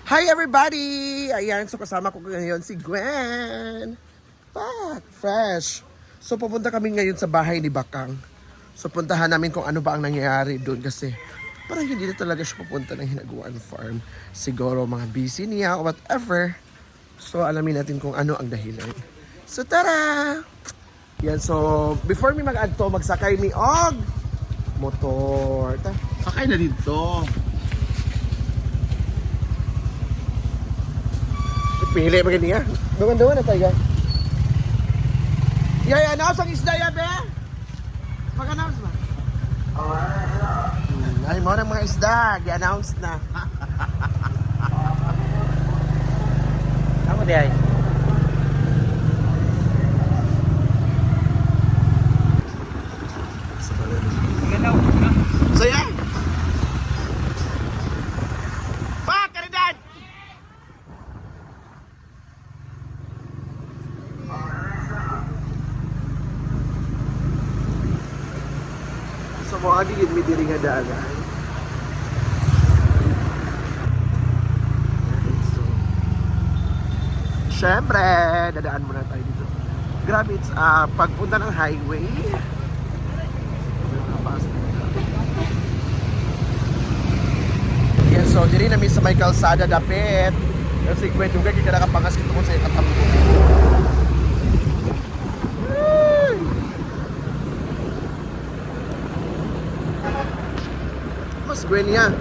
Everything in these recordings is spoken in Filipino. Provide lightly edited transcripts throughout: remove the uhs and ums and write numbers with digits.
Hi everybody! Ayan, so kasama ko ngayon si Gwen. Back, fresh. So pupunta kami ngayon sa bahay ni Bakang. So puntahan namin kung ano ba ang nangyayari doon kasi parang hindi na talaga siya pupunta ng Hinaguan Farm. Siguro mga busy niya or whatever. So alamin natin kung ano ang dahilan. So tara! Yan, so before mi mag-add to, magsakay mi og motor. Sakay na dito. Pili ba ganyan? Duman-duman na tayo. Yay, announce ang isda ya, be? Mag-announce ba? Ay, mo ng mga isda. Gi-announce na. Ako di ay. So, yan. Pak, karidan! So, mga digid may diri nga daanan. So, syempre, dadaan muna tayo dito. Grabe, it's pagpunta ng highway. Yan, so diri na mi sa may kalsada dapit. Kasi Gwen, yung kaya nakapangas kito ko sa katambo. Mas Gwen yan.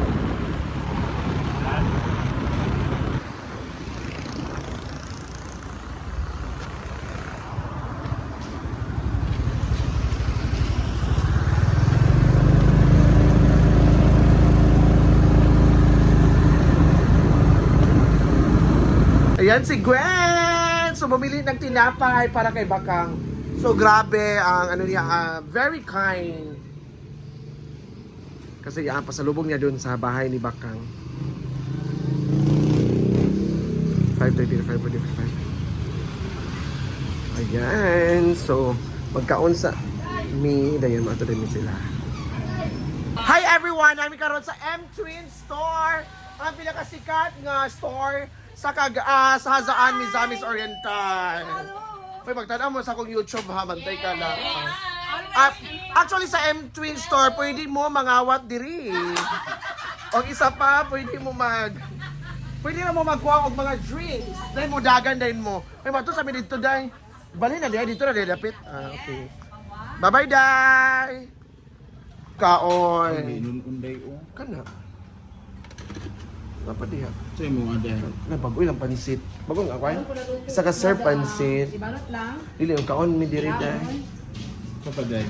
Ayan si Gwen! So bumili ng tinapay para kay Bakang. So grabe ang ano niya, very kind. Kasi pasalubong niya dun sa bahay ni Bakang. 5:35. Ayan, so magkaon sa mi, dayon mato din sila. Hi everyone! Namin karon sa M-Twin Store. Ang pinakasikat nga store sa sa Hazaan Mizamis Oriental. Hoy, magtanaw mo sa akong YouTube ha, bantay ka lang. Actually sa M-Twin Store, pwede mo mangawat diri. O isa pa, pwede mo magkuha og mga drinks. Dahil mo dagan dahil mo. Ay, mato sabi dito dahil. Bali na dito na dapit. Okay. Bye-bye, Day! Kaon. Unday o. Kana. Apa dia? Sa'yo mo nga dahil. Bago ilang pansit. Bago nga kwan. Isa ka sir pansit. Ibalot lang. Dili yung kaon ni diri day. Kapaday.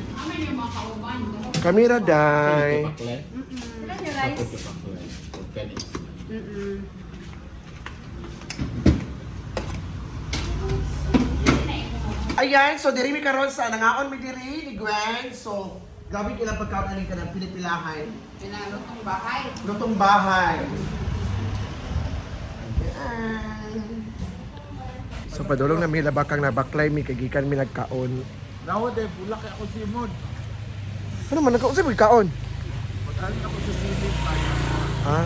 Kamera day. Pakle. Ilan yung rice? Ito pakle. Okay. Ayan, so diri mi karon sa nangaon mi diri ni Gwen. So grabe ilang pagkaon ani ka ng pinipilahan. Pinalutong bahay. Lutong bahay. Ayan. So padulong na mi labakang na baklay mi kagikan mi nagkaon. Nawa dahil bulak kay ako simod. Ano man nagkaon mo kaon? Pag-alin ako sa silid pa. Ha?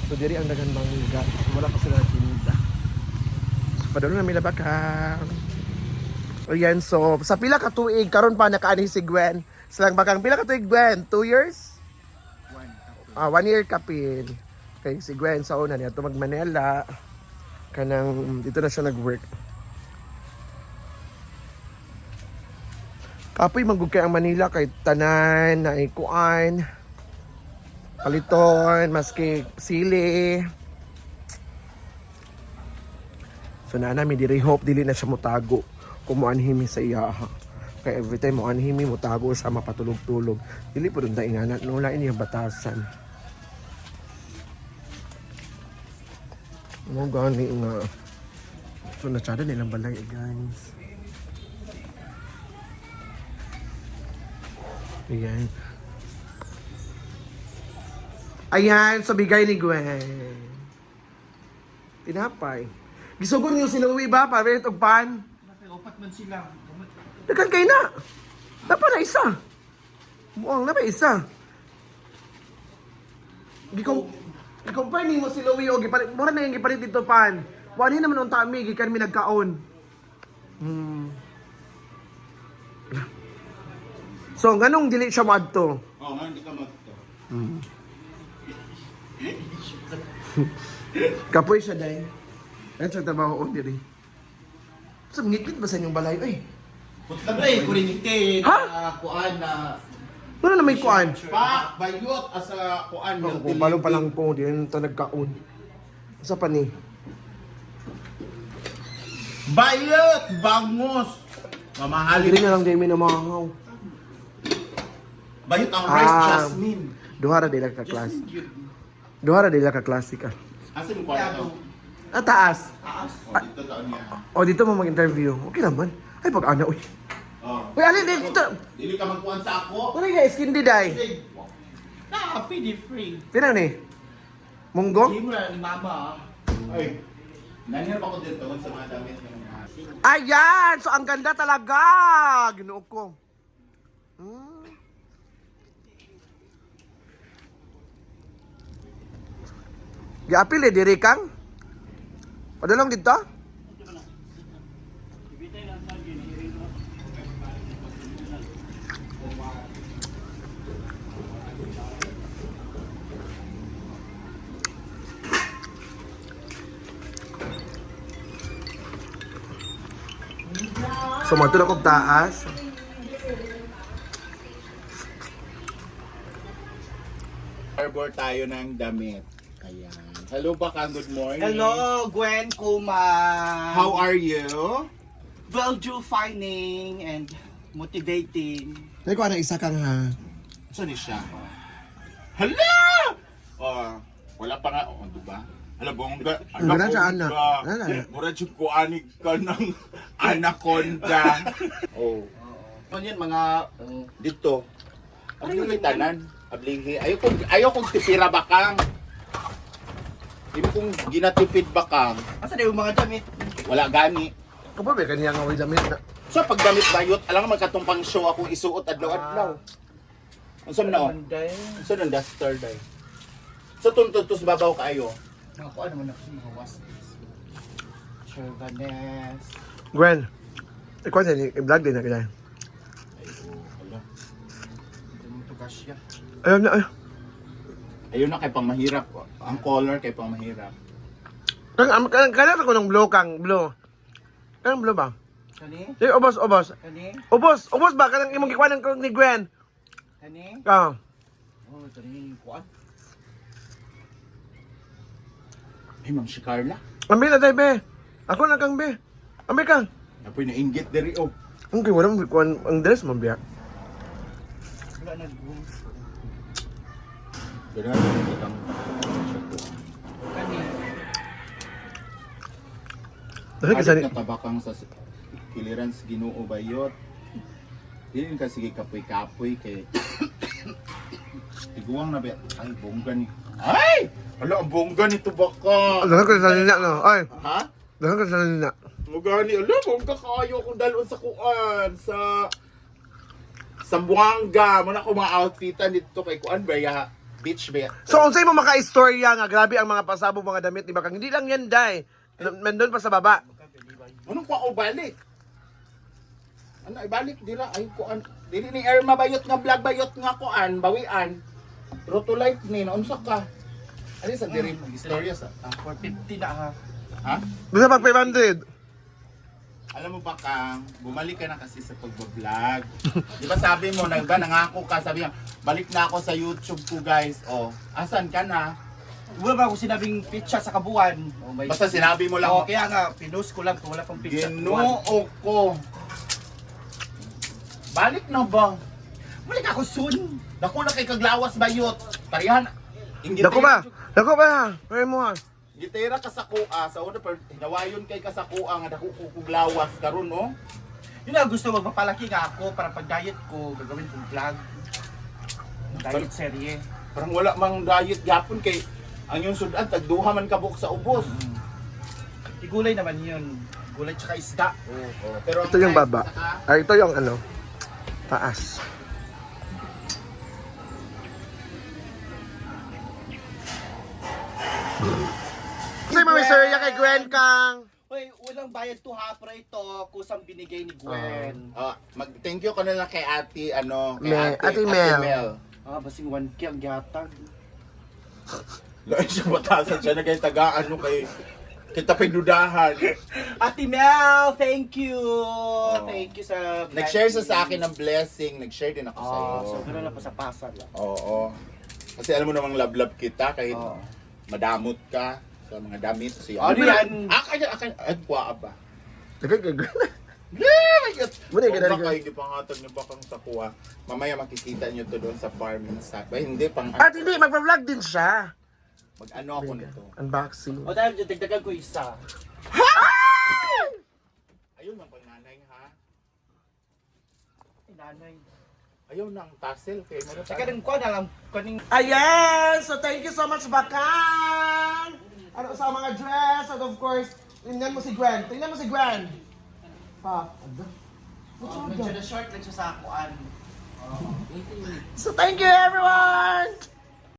So diri ang dagan mangga. Wala pa sila tinda. So padulong na mi labakang. Ayan, so sa pila ka tuig karon pa nakaani si Gwen. Silang Bakang pila ka tuig Gwen? 2 years? 1 year kapin. Okay, si Gwen sa una niya mag Manila. Kanang dito na siya nag-work. Kapoy manggug kay ang Manila kay tanan na ikuan. Paliton, maski sili. So na namin diri hope dili na siya mutago. Kumuanhimi sa iya. Kaya every time mo anhimi mo tago siya mapatulog-tulog. Dili po doon dainganan. Nula ini yung batasan. Mo gani nga. So natsada nilang balay guys. Ayan. Ayan, so bigay ni Gwen. Tinapay. Gisugon niyo si Louie ba? Para og pan. Upat man sila. Dagan kayo na. Dapat na isa. Buang na ba isa? Compare ni mo si Louie o gipalit. Mura na yung gipalit dito pan. Wani naman unta mi gikan mi nagkaon. So nganong dili siya moadto? Oh, nga, hindi ka magto. Kapoy siya dai. Ano sa trabaho o diri? So ngitlit ba sa inyong balay? Ay, Putlabre, kurinite, Ha? kuan na wala na may kuan. pa, bayot, asa kuan. Kung balo pa lang ko, di na ito nagkaon. Sa pa ni? Bayot, bangos. Mamahalin. Dili na lang din mi na mahaw. Bayot ang rice Ah. jasmine. Duhara dila ka class. Jasmine cute. Duhara dila ka klasika. Asan yung kwarto? Ah, taas. Oh, dito taon niya. O dito mo mag-interview. Okay naman. Ay, pag-ana, uy. Oh. Uy, alin, dito. Dili ka magkuhan sa ako. Ano guys, hindi day. Pwede free. Tinaw ni? Munggo? Hindi mo na ni mama. Ay, nangyar pa ko dito sa mga damit ng mga. Ayan! So, ang ganda talaga! Ginoo ko. Giapil eh, diri kang? Padulong dito? So, matulog kong taas. Harbor tayo ng damit. Ayan. Hello Bakang, good morning. Hello, Gwen Kuma. How are you? Well, finding and motivating. Dahil ko ano isa kang ha. Saan ni siya? Hala! Oh, wala pa nga. Oh, diba? Hala, bongga. Wala siya, anak. Wala. Mura siya ko anig ka ng anaconda. Oh. Ano yan, mga dito. Ano yung tanan? Ablihi. Ayaw kong tipira bakang. Hindi kong ginatipid bakang. Asa na yung mga damit? Wala gani. Kapag may kaniya nga way damit na. So pagdamit bayot, alam nga magkatumpang show akong isuot adlaw-adlaw. Ano sa na? Monday. Sa nang duster day. So tuntutos babaw kayo. Mga ko ano man ako mga wastes. Chauvanes. Gwen, ikaw sa i-vlog din na kaya. Wala. Hindi mo ito kasya. Ayaw na, ayaw. Ayun na kay pang mahirap. Ang color kay pang mahirap. Kaya ko ng blue kang, blue. Kanang blue ba? Kani? Sige, ubos. Kani? Ubos ba? Kanang imong kikwanan ko ni Gwen. Kani? Ah. Oh, ito ni kuan. Ay, Ma'am si Carla. Ambil na tayo, be. Ako na kang, be. Ambil kang. Apoy na inggit diri oh. Ang kiwala mo, kwan, ang dress mo, biya. Wala na go. Ganun kitang Kani? Dahil kasi, Halit na tabakang sa kiliran sa Ginoo bayot. Dili ka sige kapoy-kapoy kay tiguang na bet. Ay, bongga ni. Ay! Ala, ang bongga nito baka. dahil ko sa nina, no? Ay, Ha? dahil ko sa nina. Mugani, ala, bongga kaayo kung dalon sa kuan sa Sambuanga. Muna ko mga outfitan dito kay kuan ba ya? Beach ba ya? So, unsay mo maka-istorya nga, grabe ang mga pasabog mga damit ni Bakang. Hindi lang yan, day. Nandun pa sa baba. Anong kwa o balik? Ano, ibalik dila ay kuan. Dili ni Irma bayot nga vlog bayot nga kuan, bawian. Rotolite ni unsa ka? Ali sa diri istorya sa. 450 na ha. Ha? Basta pag 500. Alam mo ba Kang, bumalik ka na kasi sa pagbo-vlog. Di ba sabi mo, nangako ka, sabi niya, balik na ako sa YouTube ko guys. Oh, asan ka na? Wala ba ako sinabing pizza sa kabuan? Oh, may... Basta sinabi mo lang, Oh, kaya nga, pinost ko lang kung wala pang pizza. Ginoo ko. Balik na ba? Balik ako soon. Dako na kay kaglawas bayot. Parihan. Dako ba? Dako ba? Pwede mo ha. Gitera ka sa kuha, sa una per hinawayon kay ka sa kuha nga dako ko kuglawas karon no. Yun na gusto magpapalaki ka ako para pag diet ko gagawin kong vlog. Diet serye. Parang wala mang diet gapon kay ang yung sudan tagduha man kabuk sa ubos. Igulay naman yun. Gulay tsaka isda. Oo. Pero Ito yung baba. Ay, ito yung ano. Taas. Kasi may surya kay Gwen Kang. Hoy, unang bayad to ha, pero ito, kusang binigay ni Gwen. Mag-thank you ko na lang kay Ate, kay Ate Mel. Basing 1K ang gatag. Loy siya batasan siya na kay tagaan mo kay kita pinudahan. Ate Mel, thank you! Thank you sa... Nag-share sa akin ng blessing. Nag-share din ako sa'yo. So, gano'n lang pa sa pasan lang. Oo. Kasi alam mo namang love-love kita kahit Oo. madamot ka sa mga damit. Siya. Ano yan? Ay, kuha ba? Lagay kay Gwen. Yeah! Muna, Kung ganun, baka hindi pangatag ni Bakang sa kuha, mamaya makikita nyo to doon sa farming sa... Ba, hindi, At hindi, magpa-vlog din siya. Mag-ano ako nito. Unboxing. O dahil dyan, dagdagan ko isa. Ayun ang panganay, ha? Ay, nanay. Ayaw ng tassel kay mo. Saka nang kuha na lang, kaning... Ayan! So thank you so much, Bakang! Ano sa mga dress, and of course, tingnan mo si Gwen. Tingnan mo si Gwen. Pa, ano? What's wrong with that? short lang siya sa akuan. So thank you, everyone!